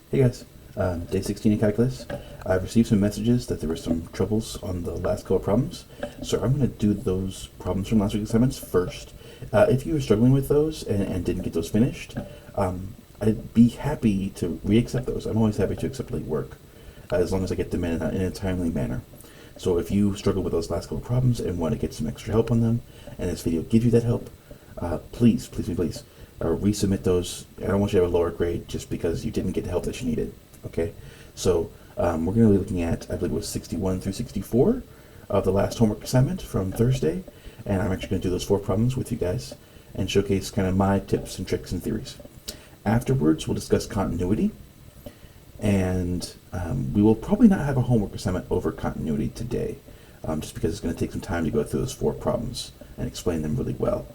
Hey guys, day 16 in calculus. I've received some messages that there were some troubles on the last couple of problems, so I'm going to do those problems from last week's assignments first. If you were struggling with those and didn't get those finished, I'd be happy to re-accept those. I'm always happy to accept late work, as long as I get them in a timely manner. So if you struggle with those last couple of problems and want to get some extra help on them, and this video gives you that help, please resubmit those. I don't want you to have a lower grade just because you didn't get the help that you needed. Okay, so we're going to be looking at, I believe it was 61 through 64 of the last homework assignment from Thursday, and I'm actually going to do those 4 problems with you guys and showcase kind of my tips and tricks and theories. Afterwards, we'll discuss continuity, and we will probably not have a homework assignment over continuity today, just because it's going to take some time to go through those 4 problems and explain them really well.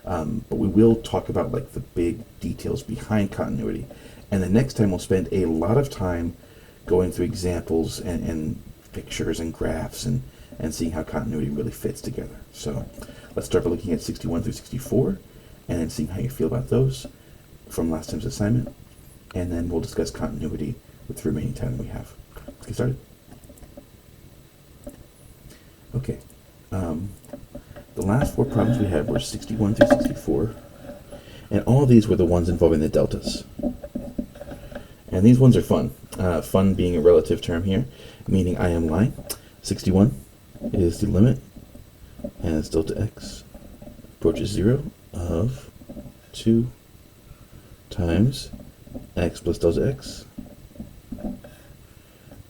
But we will talk about like the big details behind continuity, and the next time we'll spend a lot of time going through examples and pictures and graphs and seeing how continuity really fits together. So let's start by looking at 61 through 64 and then seeing how you feel about those from last time's assignment, and then we'll discuss continuity with the remaining time that we have. Let's get started. Okay. The last 4 problems we had were 61 through 64, and all of these were the ones involving the deltas. And these ones are fun. Fun being a relative term here, meaning I am line. 61 is the limit as delta x approaches 0 of 2 times x plus delta x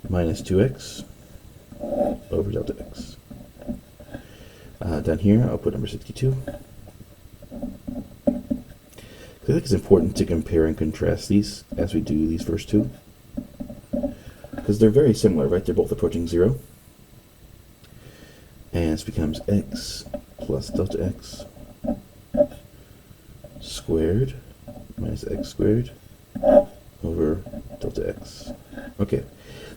minus 2x over delta x. Down here, I'll put number 62. I think it's important to compare and contrast these as we do these first 2, because they're very similar, right? They're both approaching 0. And this becomes x plus delta x squared minus x squared over delta x. Okay,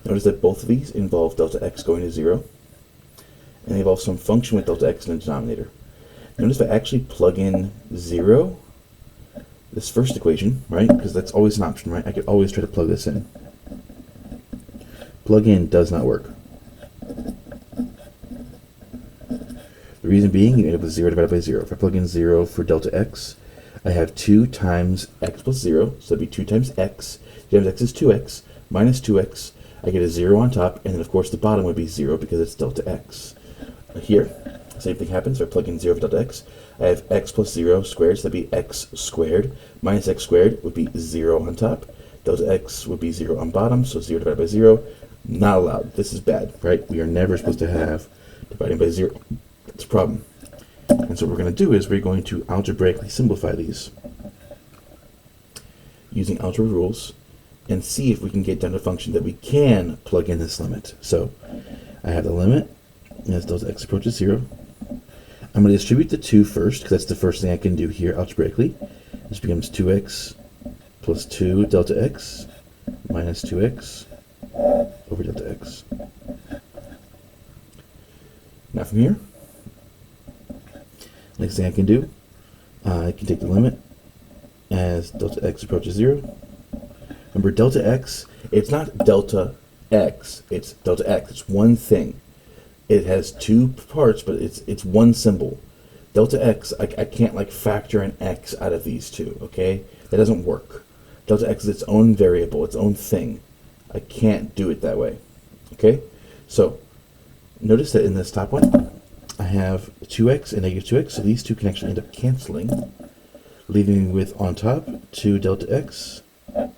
notice that both of these involve delta x going to 0. And they involve some function with delta x in the denominator. Notice if I actually plug in 0, this first equation, right, because that's always an option, right? I could always try to plug this in. Plug in does not work. The reason being, you end up with 0 divided by 0. If I plug in 0 for delta x, I have 2 times x plus 0, so that'd be 2 times x. 2 times x is 2x, minus 2x. I get a 0 on top, and then of course the bottom would be 0 because it's delta x. Here, same thing happens. If I plug in 0 for delta x, I have x plus 0 squared, so that'd be x squared. Minus x squared would be 0 on top. Delta x would be 0 on bottom, so 0 divided by 0. Not allowed. This is bad, right? We are never supposed to have dividing by 0. That's a problem. And so what we're going to do is we're going to algebraically simplify these using algebra rules and see if we can get down to a function that we can plug in this limit. So I have the limit as delta x approaches 0. I'm going to distribute the 2 first, because that's the first thing I can do here algebraically. This becomes 2x plus 2 delta x minus 2x over delta x. Now from here, next thing I can do, I can take the limit as delta x approaches 0. Remember, delta x, it's not delta x, it's delta x. It's one thing. It has 2 parts, but it's one symbol. Delta x, I can't like factor an x out of these 2, okay? That doesn't work. Delta x is its own variable, its own thing. I can't do it that way, okay? So notice that in this top one, I have 2x and negative 2x, so these 2 can actually end up canceling, leaving me with on top 2 delta x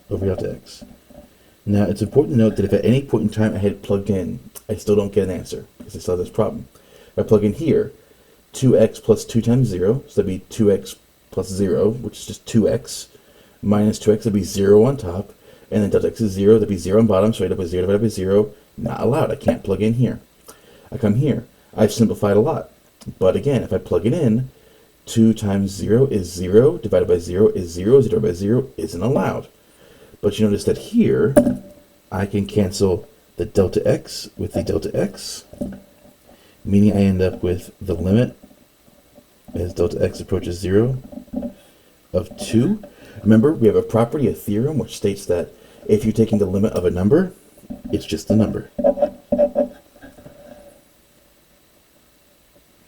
over delta x. Now it's important to note that if at any point in time I had plugged in, I still don't get an answer, because I still have this problem. If I plug in here, 2x plus 2 times 0, so that'd be 2x plus 0, which is just 2x, minus 2x, that'd be 0 on top, and then delta x is 0, that'd be 0 on bottom, so I end up with 0 divided by 0, not allowed, I can't plug in here. I come here, I've simplified a lot, but again, if I plug it in, 2 times 0 is 0, divided by 0 is 0, 0 divided by 0 isn't allowed. But you notice that here, I can cancel the delta x with the delta x, meaning I end up with the limit as delta x approaches 0 of 2. Remember, we have a property, a theorem, which states that If you're taking the limit of a number, it's just the number.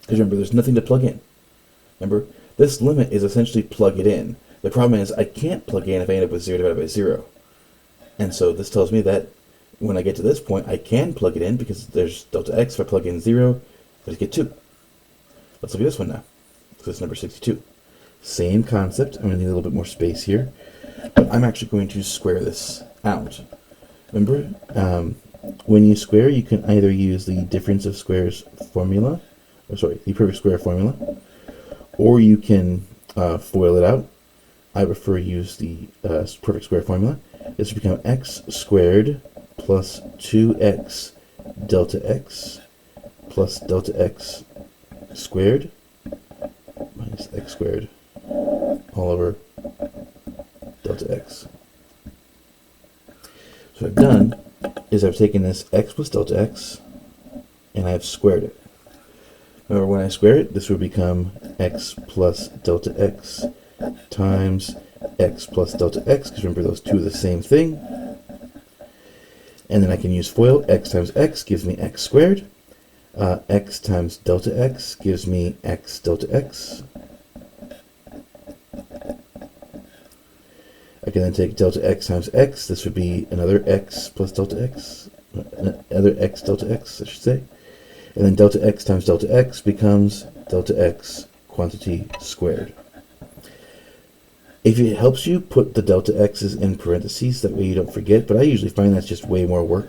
Because remember, there's nothing to plug in. Remember, this limit is essentially plug it in. The problem is I can't plug in if I end up with 0 divided by 0. And so this tells me that when I get to this point, I can plug it in because there's delta x. If I plug in 0, I just get 2. Let's look at this one now. So it's number 62. Same concept. I'm going to need a little bit more space here. But I'm actually going to square this out. Remember, when you square, you can either use the difference of squares formula, the perfect square formula, or you can FOIL it out. I prefer to use the perfect square formula. This will become x squared plus 2x delta x plus delta x squared minus x squared all over delta x. So what I've done is I've taken this x plus delta x and I've squared it. Remember, when I square it, this will become x plus delta x times x plus delta x, because remember those two are the same thing. And then I can use FOIL. X times x gives me x squared. X times delta x gives me x delta x. I can then take delta x times x. This would be another x plus delta x. Another x delta x, I should say. And then delta x times delta x becomes delta x quantity squared. If it helps you, put the delta x's in parentheses, that way you don't forget, but I usually find that's just way more work.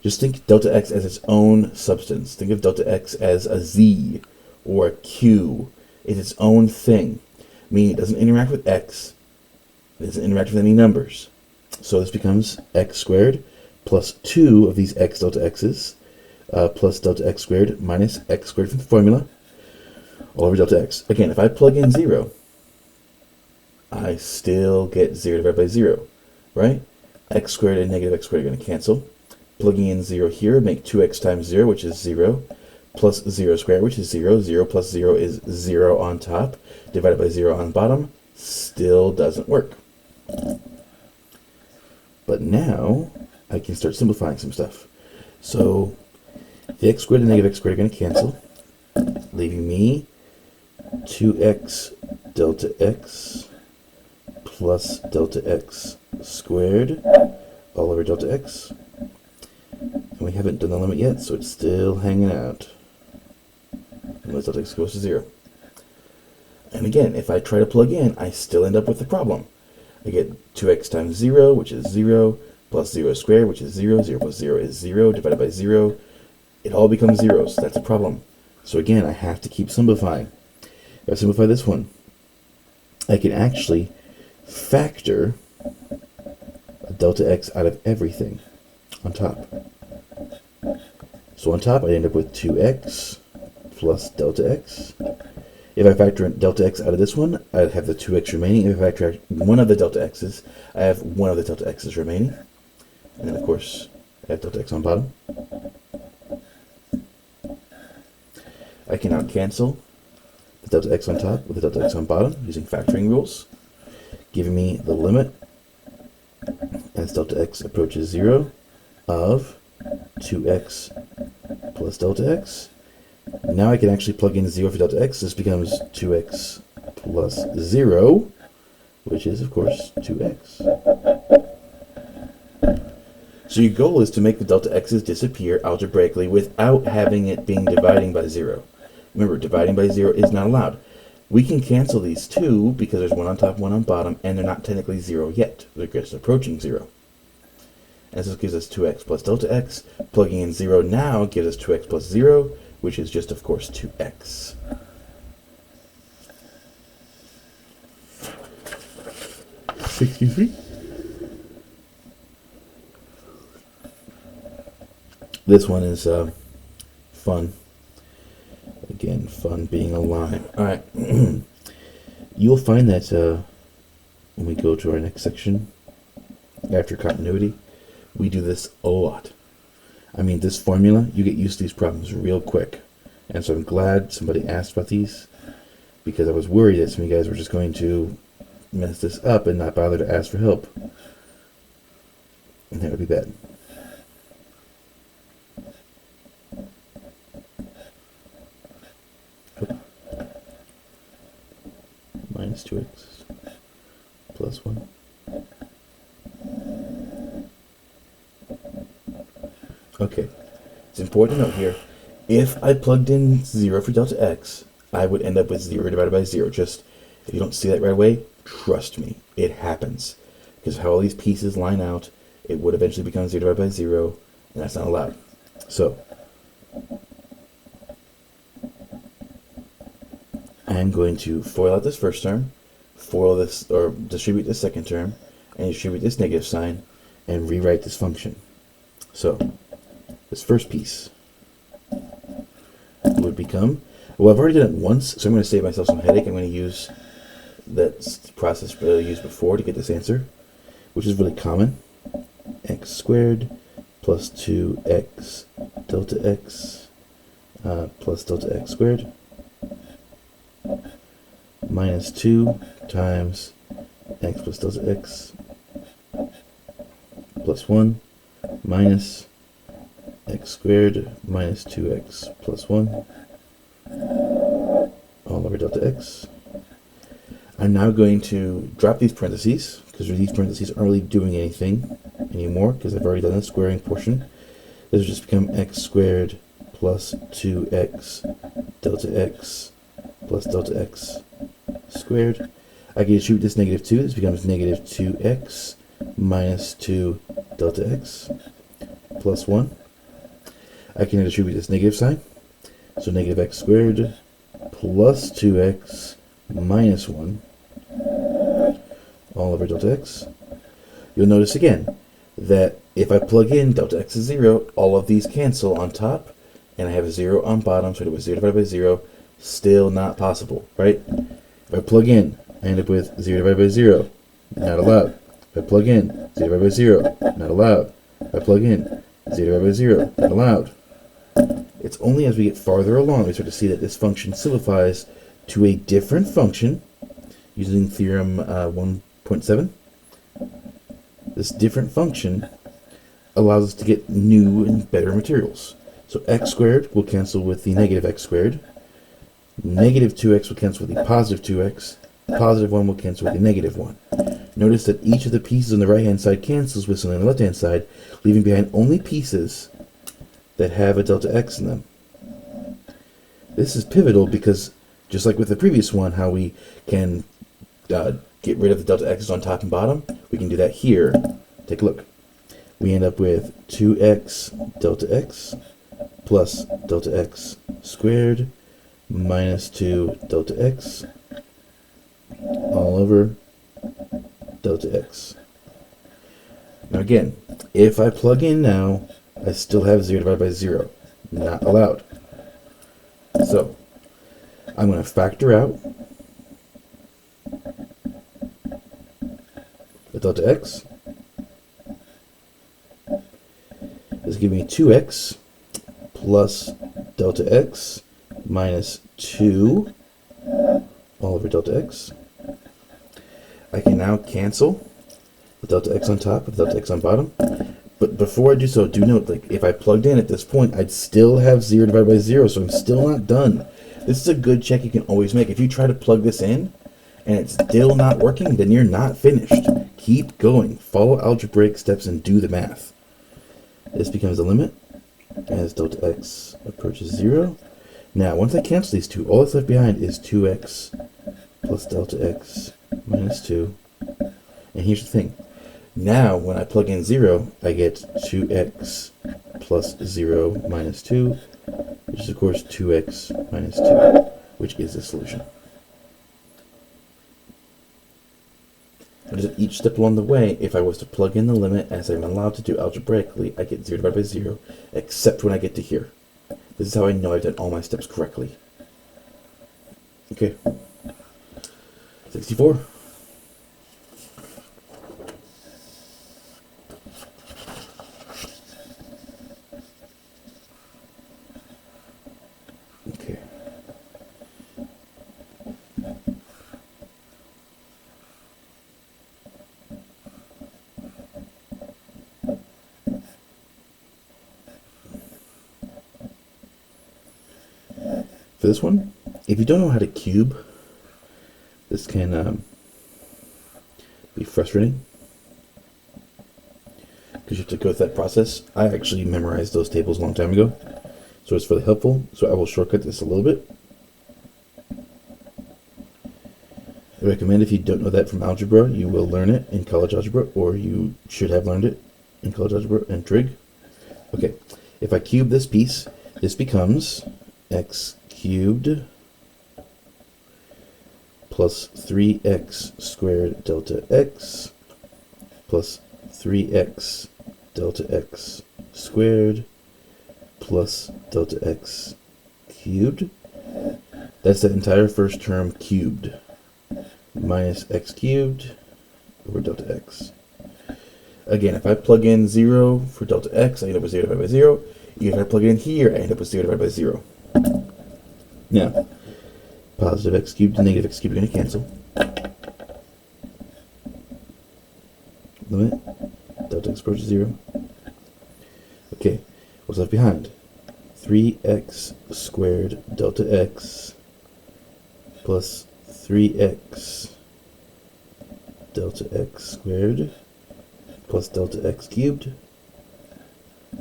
Just think delta x as its own substance. Think of delta x as a z or a q. It's its own thing, meaning it doesn't interact with x, it doesn't interact with any numbers. So this becomes x squared plus 2 of these x delta x's plus delta x squared minus x squared from the formula all over delta x. Again, if I plug in 0, I still get 0 divided by 0, right? X squared and negative x squared are going to cancel. Plugging in 0 here, make 2x times 0, which is 0, plus 0 squared, which is 0. 0 plus 0 is 0 on top, divided by 0 on bottom. Still doesn't work. But now, I can start simplifying some stuff. So, the x squared and negative x squared are going to cancel, leaving me 2x delta x plus delta x squared all over delta x. And we haven't done the limit yet, so it's still hanging out unless delta x goes to 0. And again, if I try to plug in, I still end up with the problem. I get 2x times 0, which is 0, plus 0 squared, which is 0. 0 plus 0 is 0, divided by 0. It all becomes 0, so that's a problem. So again, I have to keep simplifying. If I simplify this one, I can actually factor a delta x out of everything on top. So on top, I end up with 2x plus delta x. If I factor delta x out of this one, I have the 2x remaining. If I factor one of the delta x's, I have one of the delta x's remaining. And then, of course, I have delta x on bottom. I can now cancel the delta x on top with the delta x on bottom using factoring rules, giving me the limit as delta x approaches 0 of 2x plus delta x. Now I can actually plug in 0 for delta x. This becomes 2x plus 0, which is, of course, 2x. So your goal is to make the delta x's disappear algebraically without having it being dividing by 0. Remember, dividing by 0 is not allowed. We can cancel these two because there's one on top, one on bottom, and they're not technically 0 yet. They're just approaching 0. And so this gives us 2x plus delta x. Plugging in 0 now gives us 2x plus 0, which is just, of course, 2x. This one is fun. Again, fun being a line. Alright. You'll find that when we go to our next section, after continuity, we do this a lot. I mean, this formula, you get used to these problems real quick. And so I'm glad somebody asked about these, because I was worried that some of you guys were just going to mess this up and not bother to ask for help. and that would be bad. Minus 2x plus 1. Okay, it's important to note here, if I plugged in 0 for delta x, I would end up with 0 divided by 0. Just, if you don't see that right away, trust me, it happens. Because how all these pieces line out, it would eventually become 0 divided by 0, and that's not allowed. So, I'm going to FOIL out this first term, FOIL this, or distribute this second term, and distribute this negative sign, and rewrite this function. So, this first piece would become, well, I've already done it once, so I'm going to save myself some headache. I'm going to use that process I used before to get this answer, which is really common. X squared plus 2x delta x plus delta x squared minus 2 times x plus delta x plus 1 minus x squared minus 2x plus 1 all over delta x. I'm now going to drop these parentheses, because these parentheses aren't really doing anything anymore, because I've already done the squaring portion. This will just become x squared plus 2x delta x plus delta x squared. I can distribute this negative 2. This becomes negative 2x minus 2 delta x plus 1. I can distribute this negative sign. So negative x squared plus 2x minus 1 all over delta x. You'll notice again that if I plug in delta x is 0, all of these cancel on top, and I have a 0 on bottom, so it was 0 divided by 0, still not possible, right? If I plug in, I end up with 0 divided by 0, not allowed. If I plug in, 0 divided by 0, not allowed. If I plug in, 0 divided by 0, not allowed. It's only as we get farther along we start to see that this function simplifies to a different function using theorem 1.7. This different function allows us to get new and better materials. So x squared will cancel with the negative x squared. Negative 2x will cancel with the positive 2x. Positive 1 will cancel with the negative 1. Notice that each of the pieces on the right-hand side cancels with something on the left-hand side, leaving behind only pieces that have a delta x in them. This is pivotal because, just like with the previous one, how we can get rid of the delta x's on top and bottom, we can do that here. Take a look. We end up with 2x delta x plus delta x squared minus 2 delta x all over delta x. Now again, if I plug in now, I still have 0 divided by 0. Not allowed. So, I'm going to factor out the delta x. This will give me 2x plus delta x minus 2 all over delta x. I can now cancel the delta x on top with delta x on bottom. But before I do so, do note, like, if I plugged in at this point, I'd still have 0 divided by 0, so I'm still not done. This is a good check you can always make. If you try to plug this in and it's still not working, then you're not finished. Keep going. Follow algebraic steps and do the math. This becomes the limit as delta x approaches 0. Now, once I cancel these two, all that's left behind is 2x plus delta x minus 2. And here's the thing. Now, when I plug in 0, I get 2x plus 0 minus 2, which is, of course, 2x minus 2, which is the solution. Notice at each step along the way, if I was to plug in the limit as I'm allowed to do algebraically, I get 0 divided by 0, except when I get to here. This is how I know I've done all my steps correctly. Okay. 64. Okay. For this one, if you don't know how to cube, this can be frustrating because you have to go through that process. I actually memorized those tables a long time ago, so it's really helpful. So I will shortcut this a little bit. I recommend if you don't know that from algebra, you will learn it in college algebra, or you should have learned it in college algebra and trig. Okay, if I cube this piece, this becomes x cubed plus 3x squared delta x plus 3x delta x squared plus delta x cubed. That's the entire first term cubed, minus x cubed over delta x. Again, if I plug in 0 for delta x, I end up with 0 divided by 0. If I plug it in here, I end up with 0 divided by 0. Now, positive x cubed and negative x cubed are going to cancel. Limit, delta x approaches 0. Okay, what's left behind? 3x squared delta x plus 3x delta x squared plus delta x cubed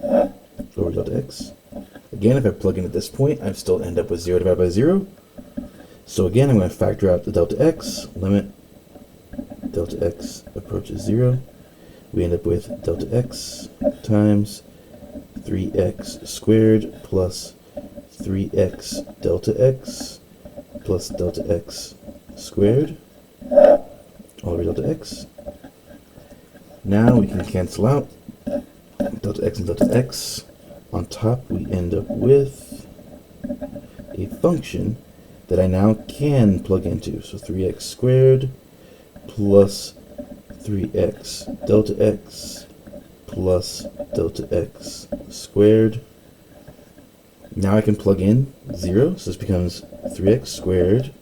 over delta x. Again, if I plug in at this point, I still end up with 0 divided by 0. So again, I'm going to factor out the delta x, limit, delta x approaches 0. We end up with delta x times 3x squared plus 3x delta x plus delta x squared all over delta x. Now we can cancel out delta x and delta x. On top, we end up with a function that I now can plug into. So 3x squared plus 3x delta x plus delta x squared. Now I can plug in 0, so this becomes 3x squared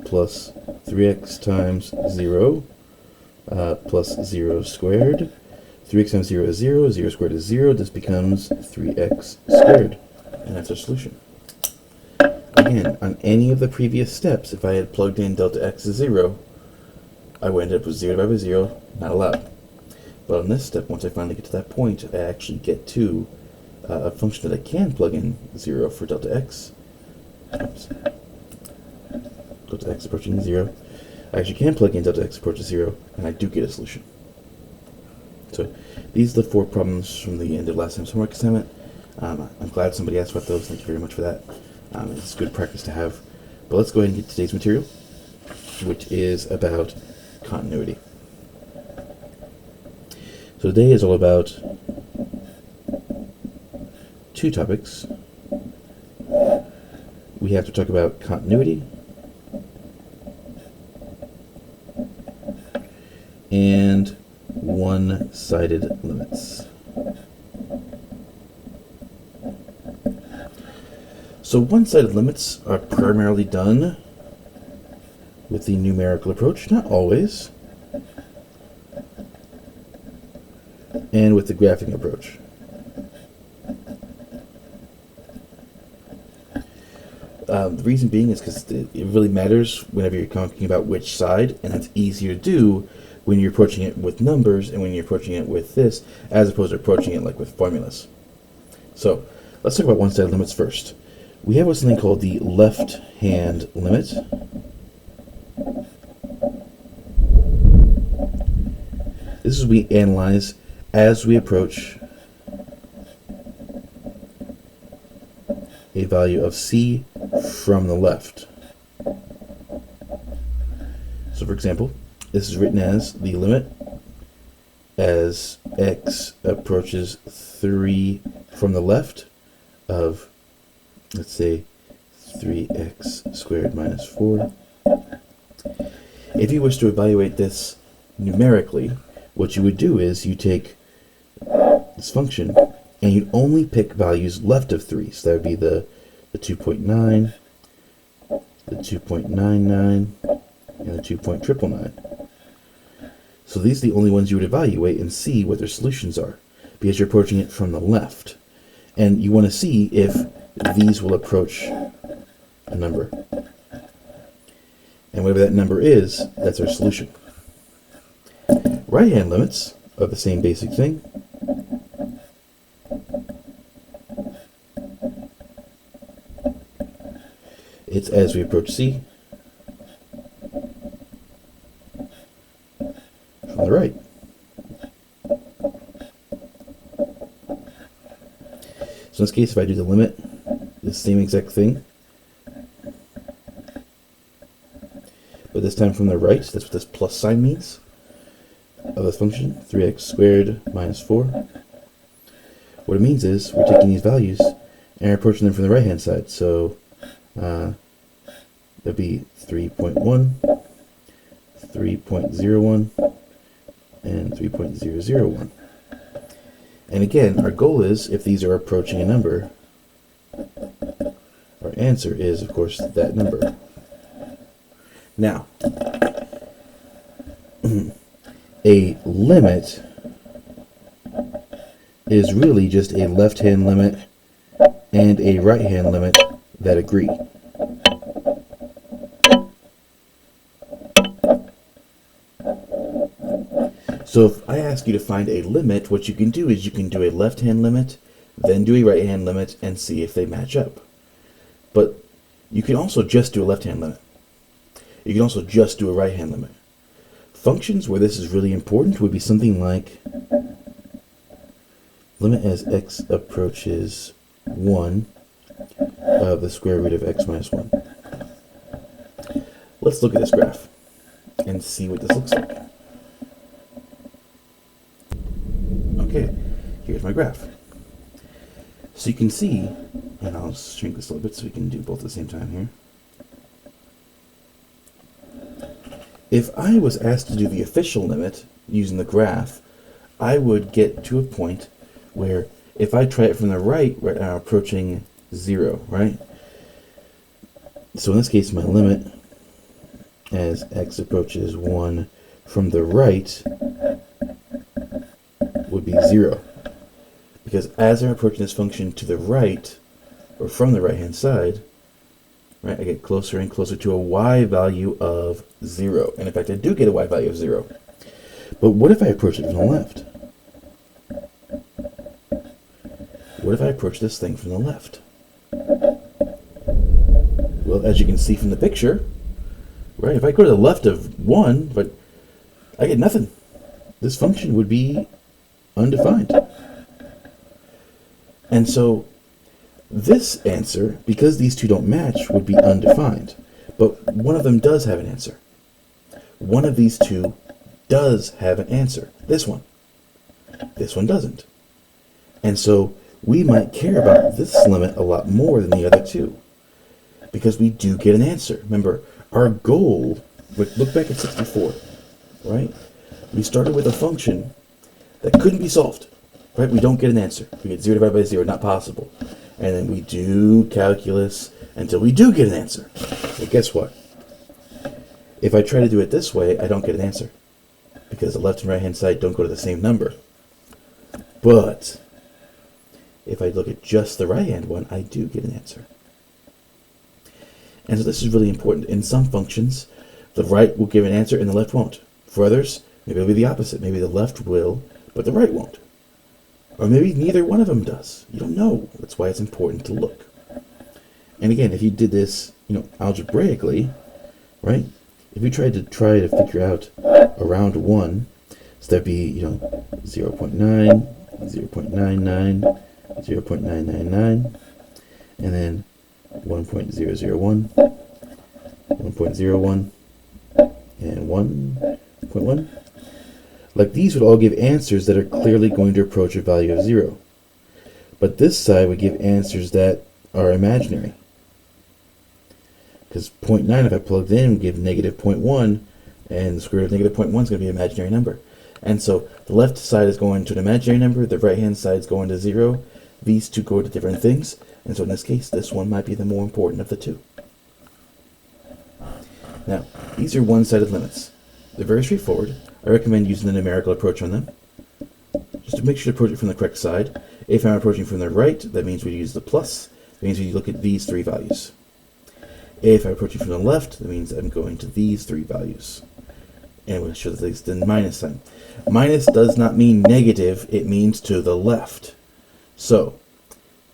plus 3x times 0 plus 0 squared. 3x times 0 is 0, 0 squared is 0, this becomes 3x squared. And that's our solution. Again, on any of the previous steps, if I had plugged in delta x is 0, I would end up with 0 divided by 0, not allowed. But on this step, once I finally get to that point, I actually get to a function that I can plug in 0 for delta x. Oops. Delta x approaching 0. I actually can plug in delta x approaches 0, and I do get a solution. So these are the 4 problems from the end of last time's homework assignment. I'm glad somebody asked about those. Thank you very much for that. It's good practice to have. But let's go ahead and get today's material, which is about continuity. So today is all about 2 topics. We have to talk about continuity and one-sided limits. So one-sided limits are primarily done with the numerical approach, not always, and with the graphing approach. The reason being is because it really matters whenever you're talking about which side, and that's easier to do when you're approaching it with numbers and when you're approaching it with this, as opposed to approaching it like with formulas. So let's talk about one-sided limits first. We have something called the left-hand limit. This is what we analyze as we approach a value of c from the left. So for example, this is written as the limit as x approaches 3 from the left of, let's say, 3x squared minus 4. If you wish to evaluate this numerically, what you would do is you take this function and you'd only pick values left of 3. So that would be the 2.9, the 2.99, and the 2.999. So these are the only ones you would evaluate and see what their solutions are, because you're approaching it from the left. And you want to see if these will approach a number. And whatever that number is, that's our solution. Right-hand limits are the same basic thing. It's as we approach C from the right. So in this case, if I do the limit, the same exact thing, but this time from the right. That's what this plus sign means of this function, 3x squared minus 4. What it means is we're taking these values and we're approaching them from the right-hand side. So that'd be 3.1, 3.01, and 3.001. And again, our goal is, if these are approaching a number, our answer is, of course, that number. Now, a limit is really just a left-hand limit and a right-hand limit that agree. So if I ask you to find a limit, what you can do is you can do a left-hand limit, then do a right-hand limit, and see if they match up. But you can also just do a left-hand limit. You can also just do a right-hand limit. Functions where this is really important would be something like limit as x approaches 1 of the square root of x minus 1. Let's look at this graph and see what this looks like. Okay, here's my graph. So you can see, and I'll shrink this a little bit so we can do both at the same time here. If I was asked to do the official limit using the graph, I would get to a point where if I try it from the right, right now approaching 0, right? So in this case, my limit as x approaches 1 from the right would be 0. Because as I'm approaching this function to the right, or from the right-hand side, right, I get closer and closer to a y value of 0. And in fact, I do get a y value of 0. But what if I approach it from the left? What if I approach this thing from the left? Well, as you can see from the picture, right, if I go to the left of 1, but I get nothing. This function would be undefined. And so this answer, because these two don't match, would be undefined. But one of them does have an answer. One of these two does have an answer. This one. This one doesn't. And so we might care about this limit a lot more than the other two, because we do get an answer. Remember, our goal, look back at 64, right? We started with a function that couldn't be solved, right? We don't get an answer. We get 0 divided by 0, not possible. And then we do calculus until we do get an answer. Well, guess what? If I try to do it this way, I don't get an answer, because the left and right hand side don't go to the same number. But if I look at just the right hand one, I do get an answer. And so this is really important. In some functions, the right will give an answer and the left won't. For others, maybe it'll be the opposite. Maybe the left will, but the right won't. Or maybe neither one of them does. You don't know. That's why it's important to look. And again, if you did this, algebraically, right? If you tried to figure out around 1, so that'd be, 0.9, 0.99, 0.999, and then 1.001, 1.01, and 1.1. Like, these would all give answers that are clearly going to approach a value of 0. But this side would give answers that are imaginary. Because 0.9, if I plugged in, would give negative 0.1, and the square root of negative 0.1 is going to be an imaginary number. And so the left side is going to an imaginary number, the right-hand side is going to 0. These two go to different things, and so in this case, this one might be the more important of the two. Now, these are one-sided limits. They're very straightforward. I recommend using the numerical approach on them, just to make sure to approach it from the correct side. If I'm approaching from the right, that means we use the plus. That means we look at these three values. If I'm approaching from the left, that means I'm going to these three values. And we'll show the minus sign. Minus does not mean negative, it means to the left. So,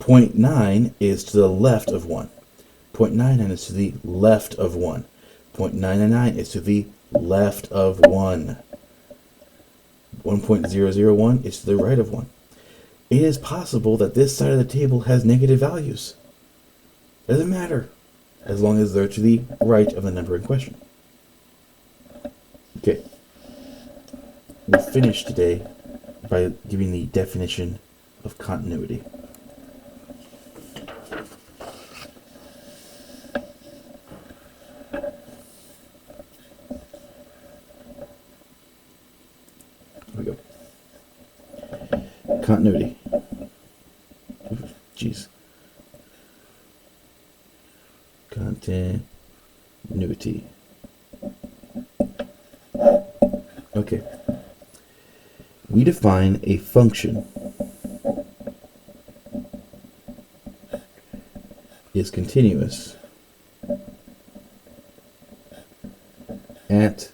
0.9 is to the left of 1. 0.99 is to the left of 1. 0.999 is to the left of 1. 1.001 is to the right of 1. It is possible that this side of the table has negative values. Doesn't matter, as long as they're to the right of the number in question. Okay. We'll finish today by giving the definition of continuity. Here we go. Continuity. Jeez. Continuity. Okay. We define a function is continuous at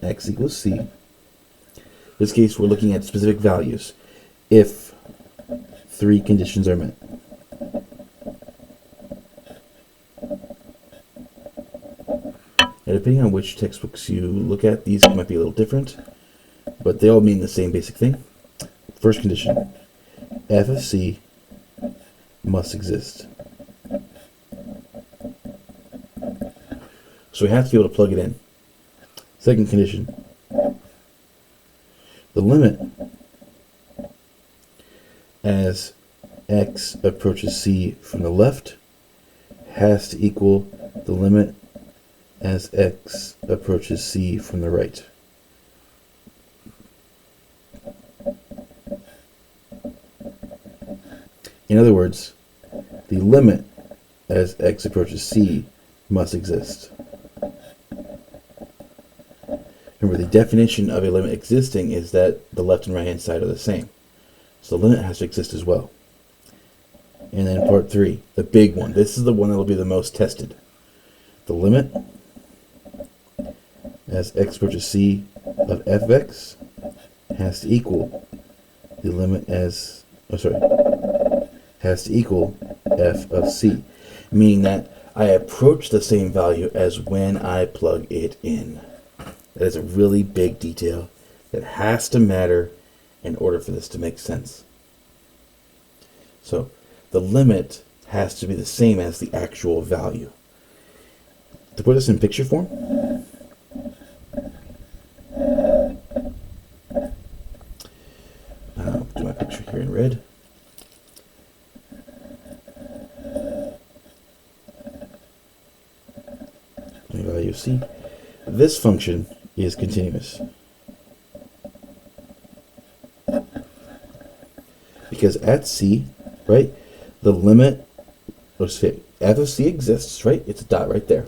x equals c. In this case, we're looking at specific values if three conditions are met. Now, depending on which textbooks you look at, these might be a little different, but they all mean the same basic thing. First condition, f of c must exist. So we have to be able to plug it in. Second condition, the limit as x approaches c from the left has to equal the limit as x approaches c from the right. In other words, the limit as x approaches c must exist. Remember, the definition of a limit existing is that the left and right hand side are the same. So the limit has to exist as well. And then part 3, the big one. This is the one that will be the most tested. The limit as x approaches c of f of x has to equal the limit as, has to equal f of c. Meaning that I approach the same value as when I plug it in. That is a really big detail that has to matter in order for this to make sense. So the limit has to be the same as the actual value. To put this in picture form, I'll do my picture here in red. My value of c. This function is continuous. Because at c, right, the limit, let's say f of c exists, right? It's a dot right there.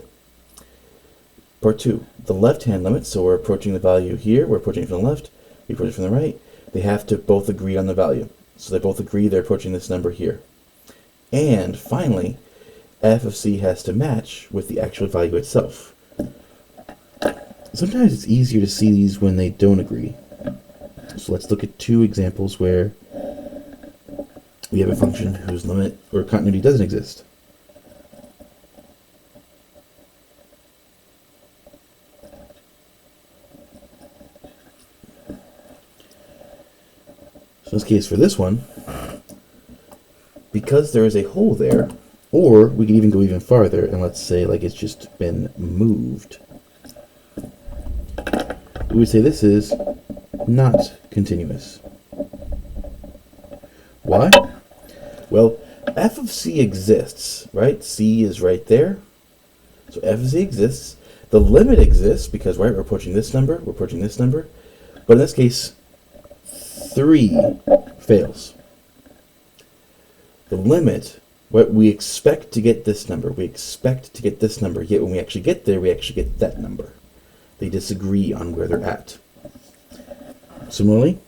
Part 2, the left-hand limit, so we're approaching the value here, we're approaching from the left, we approach from the right, they have to both agree on the value. So they both agree they're approaching this number here. And finally, f of c has to match with the actual value itself. Sometimes it's easier to see these when they don't agree. So let's look at 2 examples where we have a function whose limit or continuity doesn't exist. So in this case, for this one, because there is a hole there, or we can even go even farther and let's say like it's just been moved, we would say this is not continuous. Why? Well, f of c exists, right? C is right there. So f of c exists. The limit exists because, right, we're approaching this number, we're approaching this number. But in this case, 3 fails. The limit, what we expect to get this number, we expect to get this number, yet when we actually get there, we actually get that number. They disagree on where they're at. Similarly,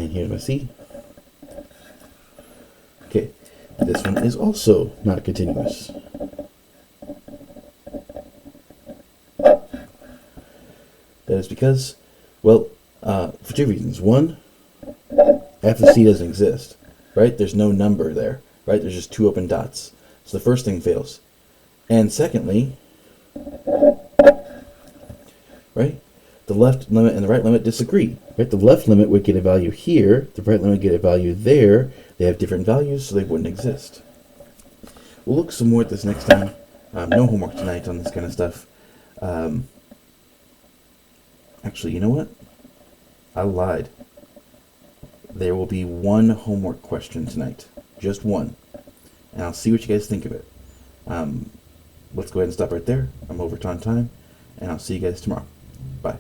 And here's my C. Okay, this one is also not continuous. That is because, well, for two reasons. One, f of C doesn't exist, right? There's no number there, right? There's just two open dots. So the first thing fails. And secondly, right, the left limit and the right limit disagree, right? The left limit would get a value here, the right limit would get a value there. They have different values, so they wouldn't exist. We'll look some more at this next time. No homework tonight on this kind of stuff. Actually, you know what? I lied. There will be one homework question tonight. Just one. And I'll see what you guys think of it. Let's go ahead and stop right there. I'm over on time. And I'll see you guys tomorrow. Bye.